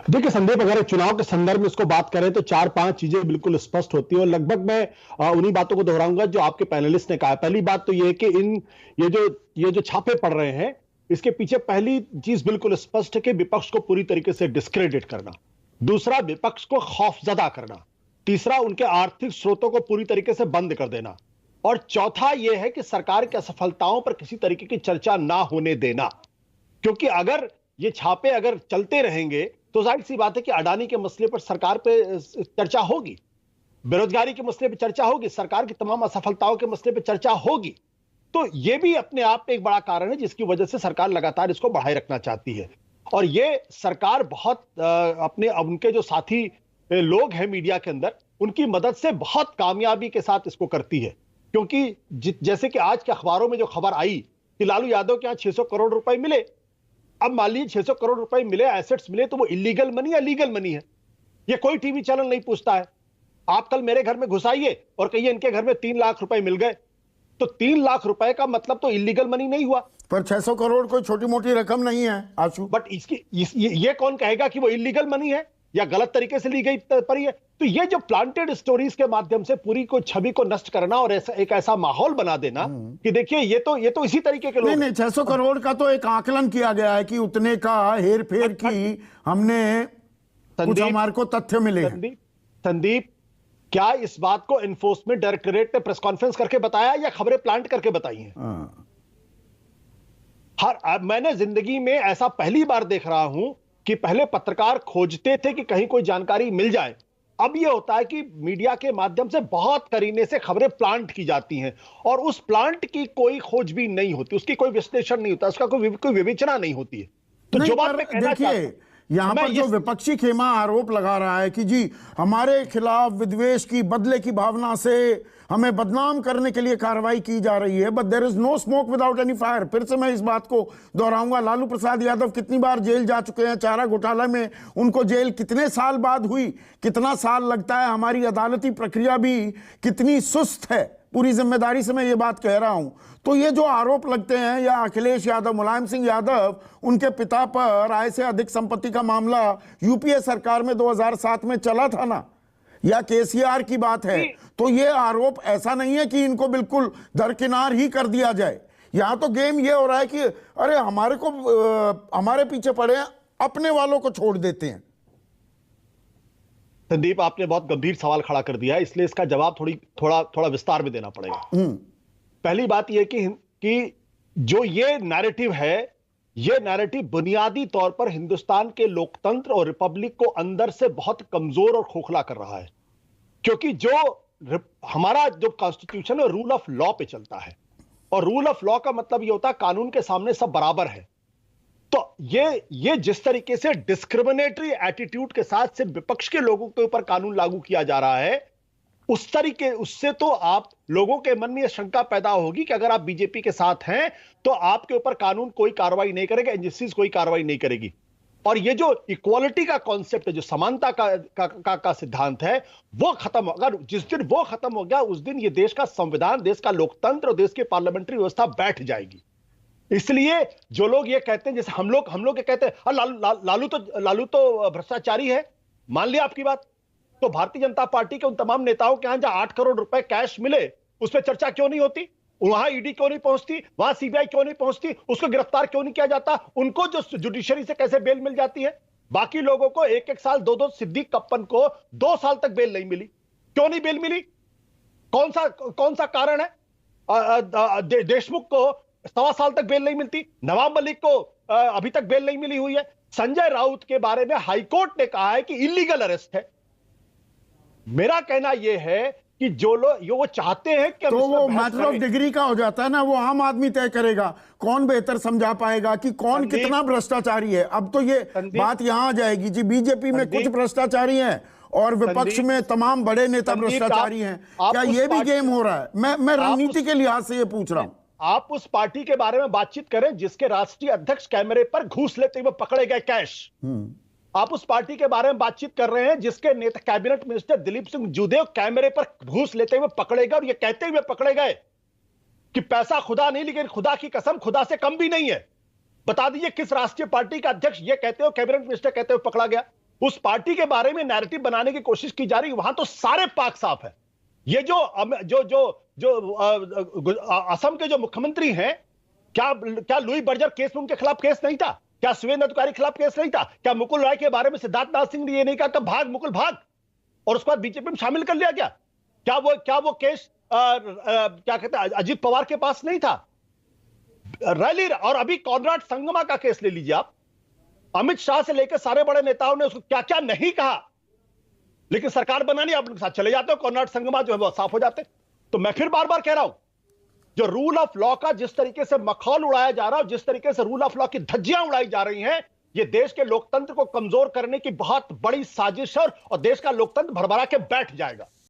देखिए संदीप, अगर चुनाव के संदर्भ में इसको बात करें तो चार पांच चीजें बिल्कुल स्पष्ट होती है और लगभग मैं उन्हीं बातों को दोहराऊंगा जो आपके पैनलिस्ट ने कहा। पहली बात तो ये है कि ये जो ये जो छापे पड़ रहे हैं, इसके पीछे पहली चीज बिल्कुल स्पष्ट है कि विपक्ष को पूरी तरीके से डिस्क्रेडिट करना। दूसरा, विपक्ष को खौफजदा करना। तीसरा, उनके आर्थिक स्रोतों को पूरी तरीके से बंद कर देना। और चौथा यह है कि सरकार की असफलताओं पर किसी तरीके की चर्चा ना होने देना। क्योंकि अगर ये छापे अगर चलते रहेंगे तो जाहिर सी बात है कि अडानी के मसले पर सरकार पे चर्चा होगी, बेरोजगारी के मसले पर चर्चा होगी, सरकार की तमाम असफलताओं के मसले पर चर्चा होगी। तो ये भी अपने आप में एक बड़ा कारण है जिसकी वजह से सरकार लगातार इसको बढ़ाए रखना चाहती है। और ये सरकार बहुत उनके जो साथी लोग हैं मीडिया के अंदर, उनकी मदद से बहुत कामयाबी के साथ इसको करती है। क्योंकि जैसे कि आज के अखबारों में जो खबर आई कि लालू यादव के यहां 600 करोड़ रुपए मिले। अब मान लीजिए 600 करोड़ रुपए मिले, एसेट्स मिले, तो वो इलीगल मनी या लीगल मनी है, ये कोई टीवी चैनल नहीं पूछता है। आप कल मेरे घर में घुसाइए और कहिए इनके घर में 3 लाख रुपए मिल गए, तो 3 लाख रुपए का मतलब तो इलीगल मनी नहीं हुआ। पर 600 करोड़ कोई छोटी मोटी रकम नहीं है आशु। बट ये कौन कहेगा कि वो इलीगल मनी है या गलत तरीके से ली गई परी है? तो ये जो प्लांटेड स्टोरीज के माध्यम से पूरी को छवि को नष्ट करना और एक ऐसा माहौल बना देना कि देखिए ये तो इसी तरीके के लोग नहीं, 600 करोड़ का तो एक आकलन किया गया है कि उतने का हेर फेर की हमने कुछ हमारे को तथ्य मिले। संदीप, क्या इस बात को एनफोर्समेंट डायरेक्टरेट ने प्रेस कॉन्फ्रेंस करके बताया या खबरें प्लांट करके बताई हैं? मैंने जिंदगी में ऐसा पहली बार देख रहा हूं कि पहले पत्रकार खोजते थे कि कहीं कोई जानकारी मिल जाए, अब यह होता है कि मीडिया के माध्यम से बहुत करीने से खबरें प्लांट की जाती हैं और उस प्लांट की कोई खोजबीन नहीं होती, उसकी कोई विश्लेषण नहीं होता, उसका कोई विवेचना नहीं होती है। तो जो बात मैं कहना चाहता हूं, यहां पर जो विपक्षी खेमा आरोप लगा रहा है कि जी हमारे खिलाफ विद्वेष की, बदले की भावना से हमें बदनाम करने के लिए कार्रवाई की जा रही है, but there is no smoke without any fire. फिर से मैं इस बात को दोहराऊंगा, लालू प्रसाद यादव कितनी बार जेल जा चुके हैं, चारा घोटाला में उनको जेल कितने साल बाद हुई, कितना साल लगता है, हमारी अदालती प्रक्रिया भी कितनी सुस्त है। पूरी जिम्मेदारी से मैं ये बात कह रहा हूं। तो ये जो आरोप लगते हैं, या अखिलेश यादव, मुलायम सिंह यादव, उनके पिता पर आय से अधिक संपत्ति का मामला यूपीए सरकार में 2007 में चला था ना, या केसीआर की बात है, तो ये आरोप ऐसा नहीं है कि इनको बिल्कुल दरकिनार ही कर दिया जाए। यहां तो गेम ये हो रहा है कि अरे हमारे पीछे पड़े हैं, अपने वालों को छोड़ देते हैं। संदीप, आपने बहुत गंभीर सवाल खड़ा कर दिया है, इसलिए इसका जवाब थोड़ा विस्तार में देना पड़ेगा। पहली बात यह कि जो ये नैरेटिव है, ये नैरेटिव बुनियादी तौर पर हिंदुस्तान के लोकतंत्र और रिपब्लिक को अंदर से बहुत कमजोर और खोखला कर रहा है। क्योंकि हमारा जो कॉन्स्टिट्यूशन है रूल ऑफ लॉ पे चलता है, और रूल ऑफ लॉ का मतलब ये होता है कानून के सामने सब बराबर है। तो ये जिस तरीके से डिस्क्रिमिनेटरी एटीट्यूड के साथ सिर्फ विपक्ष के लोगों के ऊपर कानून लागू किया जा रहा है, उससे तो आप लोगों के मन में यह शंका पैदा होगी कि अगर आप बीजेपी के साथ हैं तो आपके ऊपर कानून कोई कार्रवाई नहीं करेगा, एजेंसीज कोई कार्रवाई नहीं करेगी। और ये जो इक्वालिटी का कॉन्सेप्ट है, जो समानता का सिद्धांत है, वो खत्म होगा। अगर जिस दिन वो खत्म हो गया, उस दिन ये देश का संविधान, देश का लोकतंत्र और देश की पार्लियामेंट्री व्यवस्था बैठ जाएगी। इसलिए जो लोग ये कहते हैं, जैसे हम लोग ये कहते हैं लालू तो भ्रष्टाचारी है, मान लिया आपकी बात, तो भारतीय जनता पार्टी के उन तमाम नेताओं के यहां जहां 8 करोड़ रुपए कैश मिले, उस पर चर्चा क्यों नहीं होती? वहां ईडी क्यों नहीं पहुंचती? वहां सीबीआई क्यों नहीं पहुंचती? उसको गिरफ्तार क्यों नहीं किया जाता? उनको जो जुडिशरी से कैसे बेल मिल जाती है? बाकी लोगों को 1-1 साल, 2-2, सिद्दीक कप्पन को 2 साल तक बेल नहीं मिली। क्यों नहीं बेल मिली? कौन सा कारण है? देशमुख को 1.25 साल तक बेल नहीं मिलती, नवाब मलिक को अभी तक बेल नहीं मिली हुई है, संजय राउत के बारे में हाईकोर्ट ने कहा है कि इलीगल अरेस्ट है। मेरा कहना यह है कि जो लोग वो चाहते हैं कि तो वो मैटर ऑफ डिग्री का हो जाता है ना, वो आम आदमी तय करेगा, कौन बेहतर समझा पाएगा कि कौन कितना भ्रष्टाचारी है। अब तो ये बात यहां आ जाएगी जी, बीजेपी में कुछ भ्रष्टाचारी हैं और विपक्ष में तमाम बड़े नेता भ्रष्टाचारी हैं, क्या ये भी गेम हो रहा है? मैं रणनीति के लिहाज से ये पूछ रहा हूं। आप उस पार्टी के बारे में बातचीत करें जिसके राष्ट्रीय अध्यक्ष कैमरे पर घूस लेते हुए पकड़े गए, कैश। आप उस पार्टी के बारे में बातचीत कर रहे हैं जिसके नेता कैबिनेट मिनिस्टर दिलीप सिंह जूदेव कैमरे पर घूस लेते हुए पकड़े गए और ये कहते हुए पकड़े गए कि पैसा खुदा नहीं, लेकिन खुदा की कसम खुदा से कम भी नहीं है। बता दीजिए किस राष्ट्रीय पार्टी का अध्यक्ष ये कहते हो, कैबिनेट मिनिस्टर कहते हुए पकड़ा गया? उस पार्टी के बारे में नैरेटिव बनाने की कोशिश की जा रही है, वहां तो सारे पाक साफ है। ये जो असम के जो मुख्यमंत्री हैं, क्या लुई बर्जर केस में उनके खिलाफ केस नहीं था? क्या सुवेंदु अधिकारी के खिलाफ केस नहीं था? क्या मुकुल राय के बारे में सिद्धार्थ नाथ सिंह ने ये नहीं कहा कि भाग मुकुल भाग, और उसके बाद बीजेपी में शामिल कर लिया गया? क्या वो केस क्या कहते हैं अजीत पवार के पास नहीं था? रैली, और अभी कॉनराड संगमा का केस ले लीजिए आप, अमित शाह से लेकर सारे बड़े नेताओं ने उसको क्या क्या नहीं कहा, लेकिन सरकार बनानी आप उनके साथ चले जाते हो, कॉनराड संगमा जो है वो साफ हो जाते। तो मैं फिर बार बार कह रहा हूं, जो रूल ऑफ लॉ का जिस तरीके से मखौल उड़ाया जा रहा है, जिस तरीके से रूल ऑफ लॉ की धज्जियां उड़ाई जा रही हैं, ये देश के लोकतंत्र को कमजोर करने की बहुत बड़ी साजिश है, और देश का लोकतंत्र भरभरा के बैठ जाएगा।